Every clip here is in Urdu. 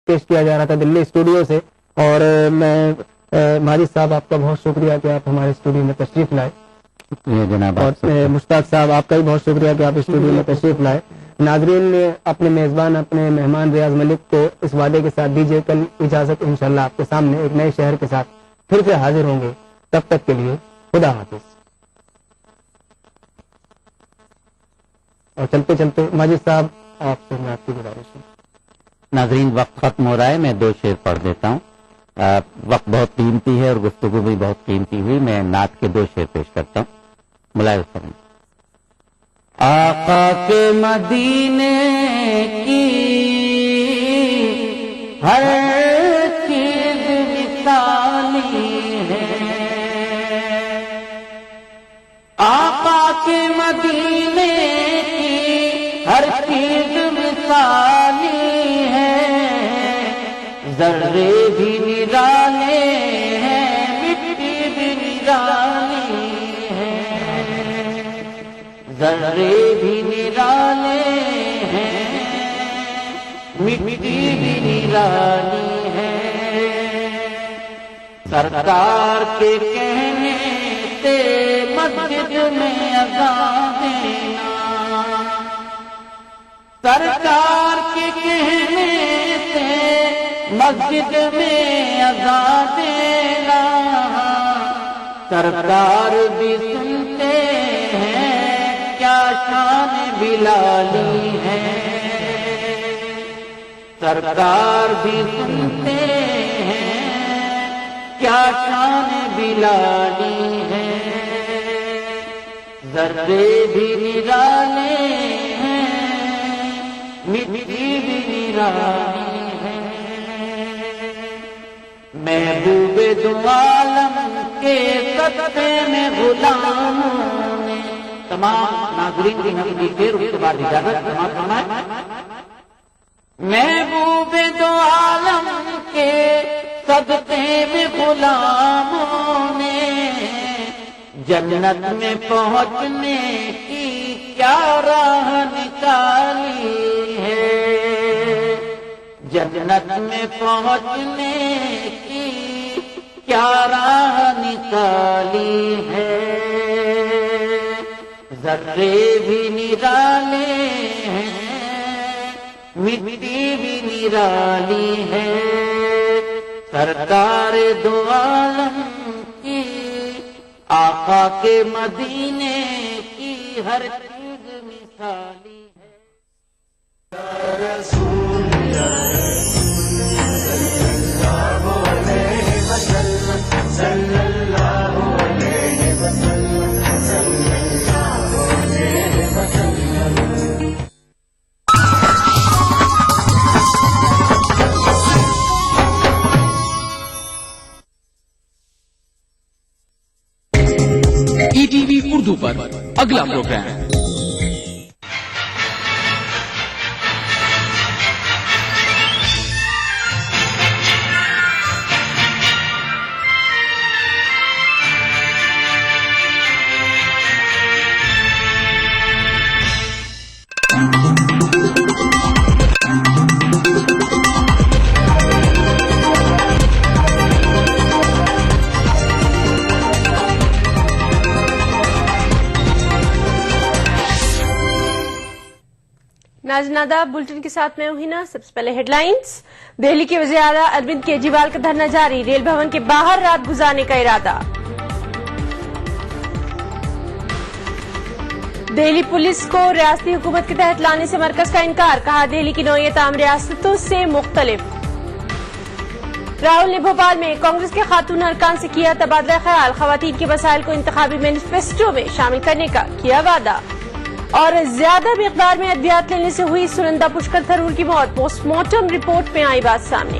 پیش کیا جا رہا تھا دلی اسٹوڈیو سے. اور میں ماجد صاحب آپ کا بہت شکریہ کہ آپ ہمارے اسٹوڈیو میں تشریف لائے. جناب اور مشتاق صاحب آپ کا بھی بہت شکریہ کہ آپ اسٹوڈیو میں تشریف لائے. ناظرین نے اپنے میزبان اپنے مہمان ریاض ملک کو اس وعدے کے ساتھ دیجیے کل اجازت, انشاءاللہ آپ کے سامنے ایک نئے شہر کے ساتھ پھر سے حاضر ہوں گے. تب تک کے لیے خدا حافظ. اور چلتے چلتے ماجد صاحب آپ سے میں آپ کی گزارش ہوں. ناظرین وقت ختم ہو رہا ہے, میں 2 شعر پڑھ دیتا ہوں. وقت بہت قیمتی ہے اور گفتگو بھی بہت قیمتی ہوئی. میں نعت کے 2 شعر پیش کرتا ہوں. ملاحظہ فرمائیں. آقا کے مدینے کی ہر چیز مثالی ہے, آقا کے مدینے کی ہر چیز مثالی ہے, ذرے بھی نرالے ہیں مٹی بھی نرالی ہے, ذرے بھی نرالے ہیں مٹی بھی نرالی ہے. سرکار کے کہنے سے مسجد میں اذان دینا, سرکار کے کہنے سے مسجد میں اذان دینا, سرکار بھی سنتے ہیں کیا شان بلالی ہے, سرکار بھی سنتے ہیں کیا شان بلالی ہے, ذرے بھی نرالے ہیں مٹی بھی نرالی ہے. محبوب دو عالم کے صدقے میں غلاموں نے, تمام ناظرین کی ہم دیکھے اس کے بعد اجازت سماعت فرمائیں. محبوب دو عالم کے صدقے میں غلاموں نے جنت میں پہنچنے کی کیا راہ نکالی ہے, جنت میں پہنچنے کی کیا راہ نکالی ہے, ذرے بھی نرالے ہیں مٹی بھی نرالی ہے, سرکار دو عالم کی آقا کے مدینے کی ہر چیز مثالی ہے. یا رسول صلی اللہ علیہ وسلم, صلی اللہ علیہ وسلم. ای ٹی وی اردو پر اگلا پروگرام ناظرین بلٹن کے ساتھ میں ہوں ہینا. سب سے پہلے ہیڈ لائنز. دہلی کے وزیر اعلیٰ اروند کیجریوال کا دھرنا جاری, ریل بھون کے باہر رات گزارنے کا ارادہ. دہلی پولیس کو ریاستی حکومت کے تحت لانے سے مرکز کا انکار, کہا دہلی کی نوعیت عام ریاستوں سے مختلف. راہل نے بھوپال میں کانگریس کے خاتون ارکان سے کیا تبادلہ خیال, خواتین کے مسائل کو انتخابی مینیفیسٹو میں شامل کرنے کا کیا وعدہ. اور زیادہ مقدار میں ادویات لینے سے ہوئی سنندا پشکر تھرور کی موت, پوسٹ مارٹم رپورٹ میں آئی بات سامنے.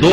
2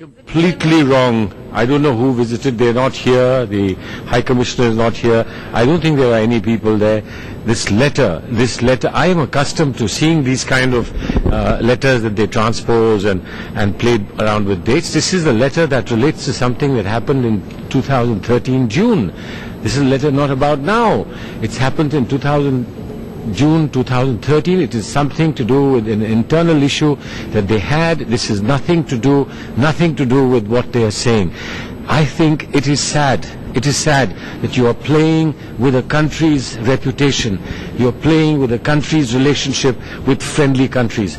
Completely wrong. I don't know who visited. They're not here. The High Commissioner is not here. I don't think there are any people there. This letter, I am accustomed to seeing these kind of letters that they transpose and play around with dates. This is a letter that relates to something that happened in 2013 June. This is a letter not about now. It's happened in June 2013. It is something to do with an internal issue that they had. This is nothing to do with what they are saying. I think it is sad that you are playing with a country's reputation. You are playing with a country's relationship with friendly countries.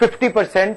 50%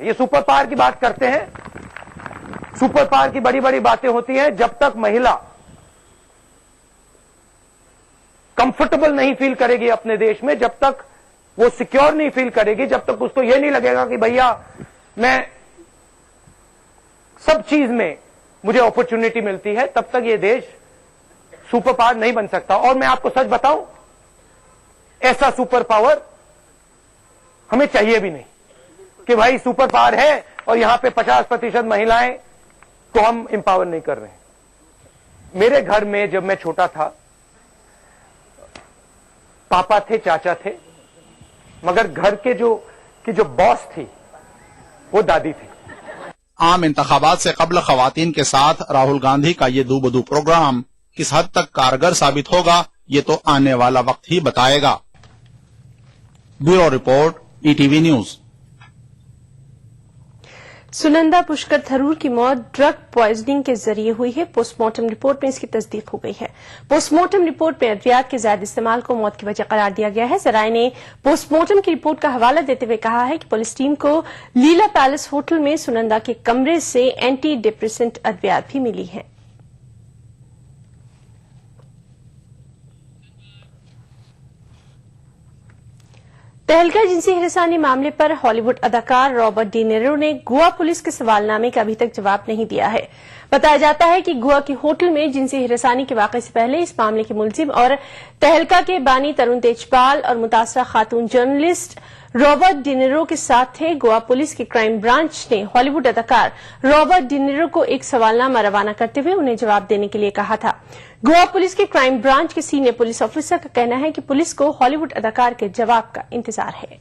یہ سپر پاور کی بات کرتے ہیں. سپر پاور کی بڑی بڑی باتیں ہوتی ہیں. جب تک مہیلا کمفرٹیبل نہیں فیل کرے گی اپنے دیش میں, جب تک وہ سیکیور نہیں فیل کرے گی, جب تک اس کو یہ نہیں لگے گا کہ بھیا میں سب چیز میں مجھے اپرچونٹی ملتی ہے, تب تک یہ دیش سپر پاور نہیں بن سکتا. اور میں آپ کو سچ بتاؤں, ایسا سپر پاور ہمیں چاہیے بھی نہیں کہ بھائی سپر پاور ہے اور یہاں پہ 50% مہیلائیں تو ہم امپاور نہیں کر رہے ہیں. میرے گھر میں جب میں چھوٹا تھا, پاپا تھے, چاچا تھے, مگر گھر کے جو باس تھی وہ دادی تھی. عام انتخابات سے قبل خواتین کے ساتھ راہل گاندھی کا یہ دو بدو پروگرام کس حد تک کارگر ثابت ہوگا, یہ تو آنے والا وقت ہی بتائے گا. Bureau report, E T V news. Sunanda Pushkar Tharoor کی موت ڈرگ پوائزننگ کے ذریعے ہوئی ہے. پوسٹ مارٹم رپورٹ میں اس کی تصدیق ہو گئی ہے. پوسٹ مارٹم رپورٹ میں ادویات کے زائد استعمال کو موت کی وجہ قرار دیا گیا ہے. ذرائع نے پوسٹ مارٹم کی رپورٹ کا حوالہ دیتے ہوئے کہا ہے کہ پولیس ٹیم کو لیلا پیلس ہوٹل میں سنندا کے کمرے سے اینٹی ڈپریسنٹ ادویات بھی ملی ہیں. تہلکہ جنسی ہراسانی معاملے پر ہالی ووڈ اداکار رابرٹ ڈی نیرو نے گوا پولیس کے سوال نامے کا ابھی تک جواب نہیں دیا ہے. بتایا جاتا ہے کہ گوا کے ہوٹل میں جنسی ہراسانی کے واقعے سے پہلے اس معاملے کے ملزم اور تہلکہ کے بانی ترون تیجپال اور متاثرہ خاتون جرنلسٹ رابرٹ ڈی نیرو کے ساتھ تھے. گوا پولیس کے کرائم برانچ نے ہالی ووڈ اداکار رابرٹ ڈی نیرو کو ایک سوالنامہ روانہ کرتے ہوئے انہیں جواب دینے کے لیے کہا تھا. گوا پولیس کے کرائم برانچ کے سینئر پولیس آفیسر کا کہنا ہے کہ پولیس کو ہالی ووڈ اداکار کے جواب کا انتظار ہے.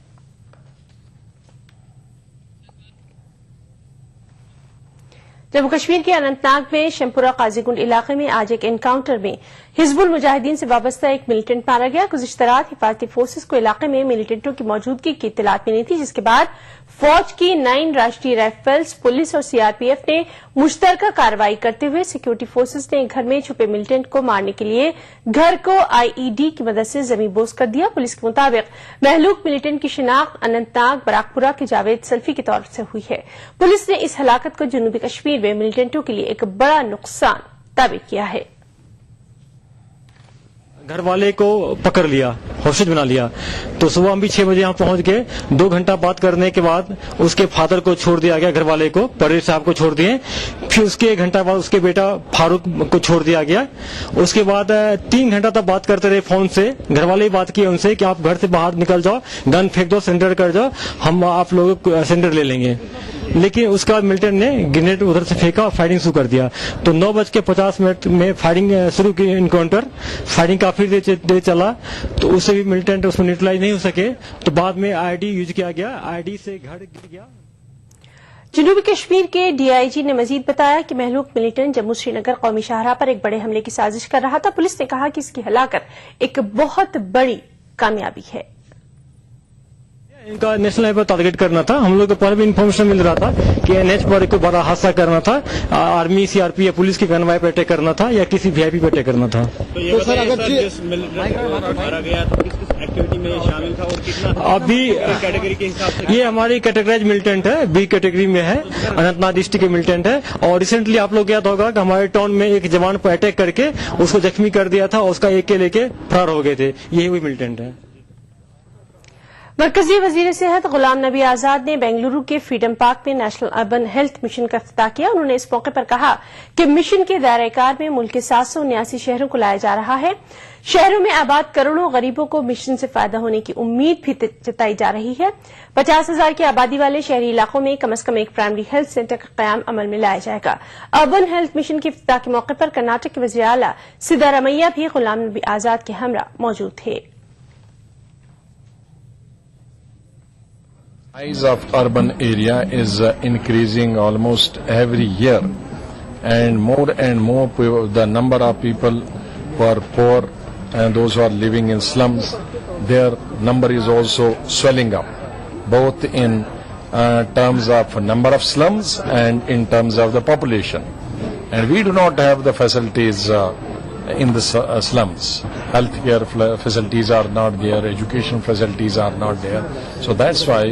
جموں کشمیر کے اننت ناگ میں شمپورہ قاضی گنڈ علاقے میں آج ایک انکاؤنٹر میں حزب المجاہدین سے وابستہ ایک ملیٹنٹ مارا گیا. گزشتہ رات حفاظتی فورسز کو علاقے میں ملیٹنٹوں کی موجودگی کی اطلاعات ملی تھی, جس کے بعد فوج کی 9 راشٹریہ رائفلز, پولیس اور سی آر پی ایف نے مشترکہ کارروائی کرتے ہوئے سیکورٹی فورسز نے گھر میں چھپے ملیٹنٹ کو مارنے کے لیے گھر کو آئی ای ڈی کی مدد سے زمین بوس کر دیا. پولیس کے مطابق مہلوک ملیٹنٹ کی شناخت اننت ناگ براکپورہ کے جاوید سلفی کے طور سے ہوئی ہے. پولیس نے اس ہلاکت کو جنوبی کشمیر میں ملیٹنٹوں کے لیے ایک بڑا نقصان تعبیر کیا ہے. گھر والے کو پکڑ لیا, ہوسٹیج بنا لیا, تو صبح ہم بھی 6 بجے یہاں پہنچ گئے. 2 گھنٹہ بات کرنے کے بعد اس کے فادر کو چھوڑ دیا گیا, گھر والے کو پرویز صاحب کو چھوڑ دیے. پھر اس کے 1 گھنٹہ بعد اس کے بیٹا فاروق کو چھوڑ دیا گیا. اس کے بعد 3 گھنٹہ تک بات کرتے رہے فون سے. گھر والے ہی بات کیے ان سے کہ آپ گھر سے باہر نکل جاؤ, گن پھینک دو, سرنڈر کر جاؤ, ہم آپ لوگوں کو سرنڈر لے لیں گے. لیکن اس کے بعد ملٹن نے گرینیڈ ادھر سے پھینکا, فائرنگ شروع کر دیا. تو 9:50 میں فائرنگ شروع کی. انکاؤنٹر فائرنگ کافی دیر چلا, تو اس سے بھی ملٹنٹ اس میں نیوٹرلائز نہیں ہو سکے. تو بعد میں آئی ڈی یوز کیا گیا, آئی ڈی سے گھر گر گیا. جنوبی کشمیر کے ڈی آئی جی نے مزید بتایا کہ مہلوک ملیٹنٹ جموں سری نگر قومی شاہراہ پر ایک بڑے حملے کی سازش کر رہا تھا. پولیس نے کہا کہ اس کی ہلاکت ایک بہت بڑی کامیابی ہے. ان کا نیشنل ہائی پر ٹارگیٹ کرنا تھا. ہم لوگ کو پہلے بھی انفارمیشن مل رہا تھا کہ این ایچ پر کوئی بڑا حادثہ کرنا تھا, آرمی, سی آر پی یا پولیس کی کنوائے پہ اٹیک کرنا تھا یا کسی وی آئی پی پہ اٹیک کرنا تھا. ابھی یہ ہماری کیٹیگرائز ملیٹنٹ ہے, بی کیٹیگری میں ہے, اننت ناگ ڈسٹرکٹ کے ملیٹنٹ ہے. اور ریسنٹلی آپ لوگ یاد ہوگا کہ ہمارے ٹاؤن میں ایک جوان پر اٹیک کر کے اس کو زخمی کر دیا تھا, اور اس کا ایک کے لے کے فرار ہو گئے تھے. یہی وہی ملیٹنٹ ہے. مرکزی وزیر صحت غلام نبی آزاد نے بنگلورو کے فریڈم پارک میں نیشنل اربن ہیلتھ مشن کا افتتاح کیا. انہوں نے اس موقع پر کہا کہ مشن کے دائرہ کار میں ملک کے 779 شہروں کو لایا جا رہا ہے. شہروں میں آباد کروڑوں غریبوں کو مشن سے فائدہ ہونے کی امید بھی جتائی جا رہی ہے. 50,000 کی آبادی والے شہری علاقوں میں کم از کم ایک پرائمری ہیلتھ سینٹر کا قیام عمل میں لایا جائے گا. اربن ہیلتھ مشن کے افتتاح کے موقع پر کرناٹک کے وزیر اعلیٰ سدارامیا بھی غلام نبی آزاد کے ہمراہ موجود تھے. Size of urban area is increasing almost every year, and more people, the number of people who are poor and those who are living in slums, their number is also swelling up, both in terms of number of slums and in terms of the population. And we do not have the facilities in the slums. Healthcare facilities are not there, education facilities are not there. So that's why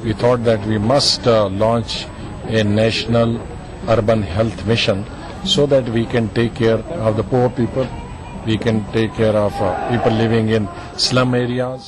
we thought that we must launch a national urban health mission so that we can take care of the poor people, we can take care of people living in slum areas.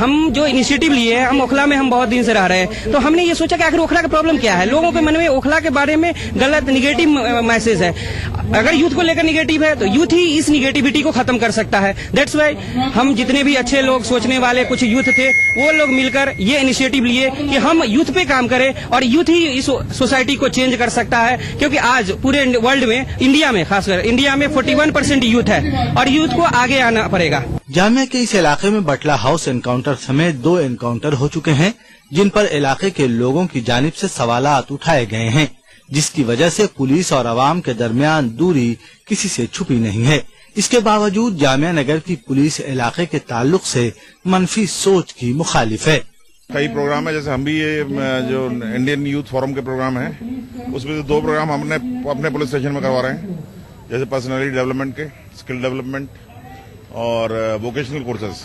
ہم جو انیشیٹو لیے ہیں, ہم اوکھلا میں ہم بہت دن سے رہ رہے ہیں, تو ہم نے یہ سوچا کہ آخر اوکھلا کا پرابلم کیا ہے. لوگوں کے من میں اوکھلا کے بارے میں غلط نگیٹو میسج ہے. اگر یوتھ کو لے کر نگیٹو ہے تو یوتھ ہی اس نگیٹیوٹی کو ختم کر سکتا ہے. دیٹس وائی ہم جتنے بھی اچھے لوگ سوچنے والے کچھ یوتھ تھے وہ لوگ مل کر یہ انیشیٹو لیے کہ ہم یوتھ پہ کام کریں, اور یوتھ ہی اس سوسائٹی کو چینج کر سکتا ہے. کیونکہ آج پورے ورلڈ میں, انڈیا میں خاص کر انڈیا میں 41% یوتھ ہے, اور یوتھ کو آگے آنا پڑے گا. جامعہ کے اس علاقے میں بٹلہ ہاؤس انکاؤنٹر سمیت 2 انکاؤنٹر ہو چکے ہیں جن پر علاقے کے لوگوں کی جانب سے سوالات اٹھائے گئے ہیں, جس کی وجہ سے پولیس اور عوام کے درمیان دوری کسی سے چھپی نہیں ہے. اس کے باوجود جامعہ نگر کی پولیس علاقے کے تعلق سے منفی سوچ کی مخالف ہے. کئی پروگرام ہے, جیسے ہم بھی یہ جو انڈین یوتھ فورم کے پروگرام ہیں اس میں سے 2 پروگرام ہم نے اپنے پولیس اسٹیشن میں کروا رہے ہیں, جیسے پرسنالٹی ڈیولپمنٹ کے, اسکل ڈیولپمنٹ اور ووکیشنل کورسز.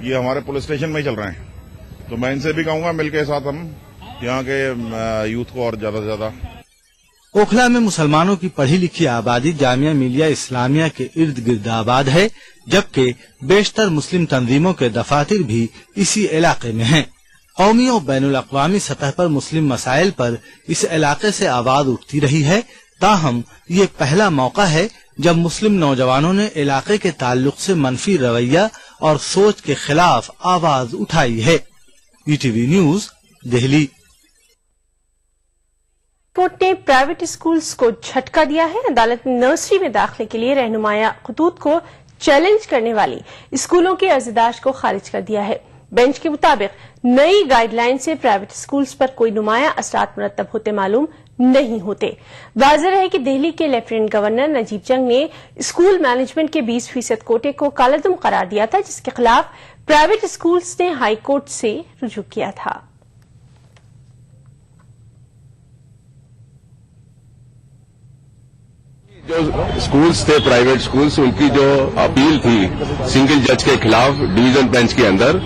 یہ ہمارے پولیس اسٹیشن میں ہی چل رہے ہیں. تو میں ان سے بھی کہوں گا مل کے ساتھ ہم یہاں کے یوتھ کو اور زیادہ سے زیادہ. اوکھلا میں مسلمانوں کی پڑھی لکھی آبادی جامعہ ملیہ اسلامیہ کے ارد گرد آباد ہے, جبکہ بیشتر مسلم تنظیموں کے دفاتر بھی اسی علاقے میں ہیں. قومی اور بین الاقوامی سطح پر مسلم مسائل پر اس علاقے سے آواز اٹھتی رہی ہے. تاہم یہ پہلا موقع ہے جب مسلم نوجوانوں نے علاقے کے تعلق سے منفی رویہ اور سوچ کے خلاف آواز اٹھائی ہے. ETV news, Delhi. کورٹ نے پرائیویٹ اسکولز کو جھٹکا دیا ہے. عدالت نے نرسری میں داخلے کے لیے رہنمایہ خطوط کو چیلنج کرنے والی اسکولوں کی عرضداشت کو خارج کر دیا ہے. بینچ کے مطابق نئی گائیڈ لائن سے پرائیویٹ اسکولز پر کوئی نمایاں اثرات مرتب ہوتے معلوم نہیں ہوتے. واضح ہے کہ دہلی کے لیفٹیننٹ گورنر نجیب جنگ نے اسکول مینجمنٹ کے 20% کوٹے کو کالعدم قرار دیا تھا, جس کے خلاف پرائیویٹ اسکولز نے ہائی کورٹ سے رجوع کیا تھا. جو اسکولز تھے پرائیویٹ اسکولز, ان کی جو اپیل تھی سنگل جج کے خلاف ڈویژن بینچ کے اندر,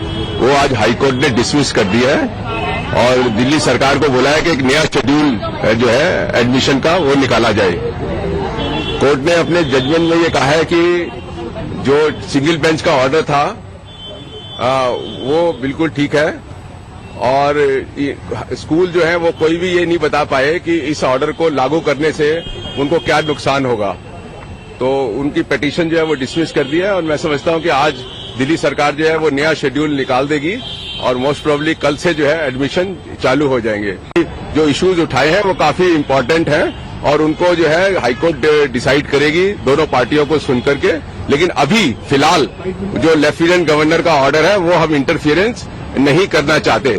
وہ آج ہائی کورٹ نے ڈسمس کر دیا ہے اور دلی سرکار کو بولا ہے کہ ایک نیا شیڈول جو ہے ایڈمیشن کا وہ نکالا جائے. کورٹ نے اپنے ججمنٹ میں یہ کہا ہے کہ جو سنگل بینچ کا آرڈر تھا وہ بالکل ٹھیک ہے, اور اسکول جو ہے وہ کوئی بھی یہ نہیں بتا پائے کہ اس آرڈر کو لاگو کرنے سے ان کو کیا نقصان ہوگا. تو ان کی پیٹیشن جو ہے وہ ڈسمس کر دیا ہے, اور میں سمجھتا ہوں کہ آج دلی سرکار جو ہے وہ نیا شیڈول نکال دے گی اور موسٹ پروبلی کل سے جو ہے ایڈمیشن چالو ہو جائیں گے. جو ایشوز اٹھائے ہیں وہ کافی امپورٹنٹ ہیں اور ان کو جو ہے ہائی کورٹ ڈیسائیڈ کرے گی دونوں پارٹیوں کو سن کر کے. لیکن ابھی فی الحال جو لیفٹیننٹ گورنر کا آرڈر ہے وہ ہم انٹرفیئرنس نہیں کرنا چاہتے.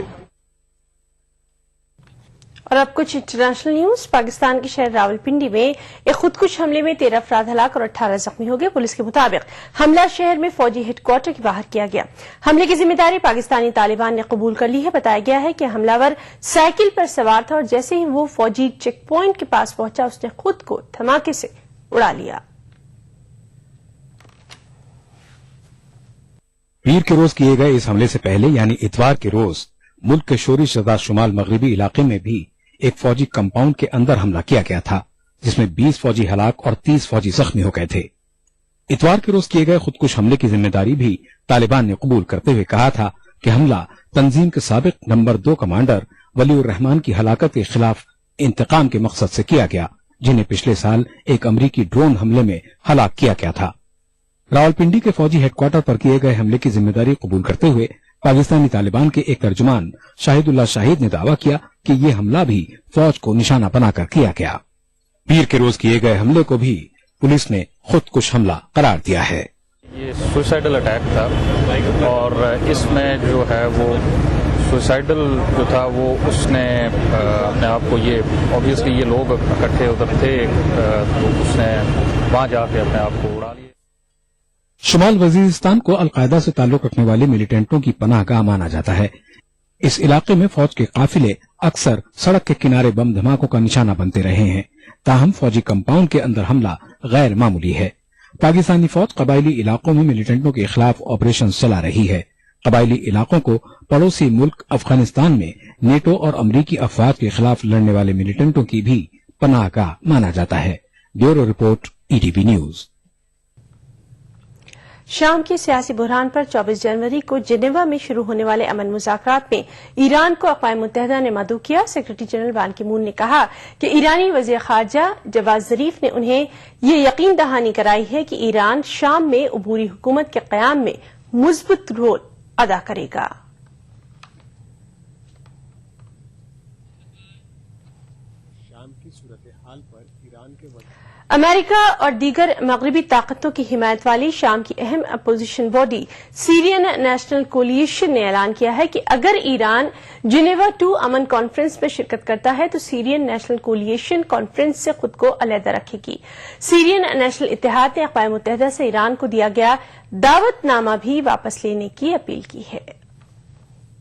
اور اب کچھ انٹرنیشنل نیوز. پاکستان کے شہر راولپنڈی میں ایک خودکش حملے میں 13 افراد ہلاک اور 18 زخمی ہو گئے. پولیس کے مطابق حملہ شہر میں فوجی ہیڈ کوارٹر کے باہر کیا گیا. حملے کی ذمہ داری پاکستانی طالبان نے قبول کر لی ہے. بتایا گیا ہے کہ حملہ ور سائیکل پر سوار تھا اور جیسے ہی وہ فوجی چیک پوائنٹ کے پاس پہنچا اس نے خود کو دھماکے سے اڑا لیا. پیر کے روز کیے گئے اس حملے سے پہلے یعنی اتوار کے روز ملک کے شوری شدہ شمال مغربی علاقے میں بھی ایک فوجی کمپاؤنڈ کے اندر حملہ کیا گیا تھا جس میں 20 فوجی ہلاک اور 30 فوجی زخمی ہو گئے تھے. اتوار کے روز کیے گئے خودکش حملے کی ذمہ داری بھی طالبان نے قبول کرتے ہوئے کہا تھا کہ حملہ تنظیم کے سابق نمبر 2 کمانڈر ولی الرحمان کی ہلاکت کے خلاف انتقام کے مقصد سے کیا گیا, جنہیں پچھلے سال ایک امریکی ڈرون حملے میں ہلاک کیا گیا تھا. راولپنڈی کے فوجی ہیڈ کوارٹر پر کیے گئے حملے کی ذمہ داری قبول کرتے ہوئے پاکستانی طالبان کے ایک ترجمان شاہد اللہ شاہد نے دعویٰ کیا کہ یہ حملہ بھی فوج کو نشانہ بنا کر کیا گیا. پیر کے روز کیے گئے حملے کو بھی پولیس نے خودکش حملہ قرار دیا ہے. یہ سوسائڈل اٹیک تھا اور اس میں جو ہے وہ سوسائڈل جو تھا وہ اس نے اپنے آپ کو یہ obviously یہ لوگ اکٹھے ادھر تھے تو اس نے وہاں جا کے اپنے آپ کو اڑا لیا. شمال وزیرستان کو القاعدہ سے تعلق رکھنے والے ملیٹنٹوں کی پناہ گاہ مانا جاتا ہے. اس علاقے میں فوج کے قافلے اکثر سڑک کے کنارے بم دھماکوں کا نشانہ بنتے رہے ہیں. تاہم فوجی کمپاؤنڈ کے اندر حملہ غیر معمولی ہے. پاکستانی فوج قبائلی علاقوں میں ملیٹنٹوں کے خلاف آپریشن چلا رہی ہے. قبائلی علاقوں کو پڑوسی ملک افغانستان میں نیٹو اور امریکی افواج کے خلاف لڑنے والے ملیٹنٹوں کی بھی پناہ گاہ مانا جاتا ہے. Bureau report ETV news. شام کے سیاسی بحران پر 24 جنوری کو جنیوا میں شروع ہونے والے امن مذاکرات میں ایران کو اقوام متحدہ نے مدعو کیا۔ سیکرٹری جنرل بان کی مون نے کہا کہ ایرانی وزیر خارجہ جواد ظریف نے انہیں یہ یقین دہانی کرائی ہے کہ ایران شام میں عبوری حکومت کے قیام میں مثبت رول ادا کرے گا۔ شام کی صورتحال پر ایران کے امریکہ اور دیگر مغربی طاقتوں کی حمایت والی شام کی اہم اپوزیشن باڈی سیرین نیشنل کولیشن نے اعلان کیا ہے کہ اگر ایران جنیوا 2 امن کانفرنس میں شرکت کرتا ہے تو سیرین نیشنل کولیشن کانفرنس سے خود کو علیحدہ رکھے گی۔ سیرین نیشنل اتحاد نے اقوام متحدہ سے ایران کو دیا گیا دعوت نامہ بھی واپس لینے کی اپیل کی ہے۔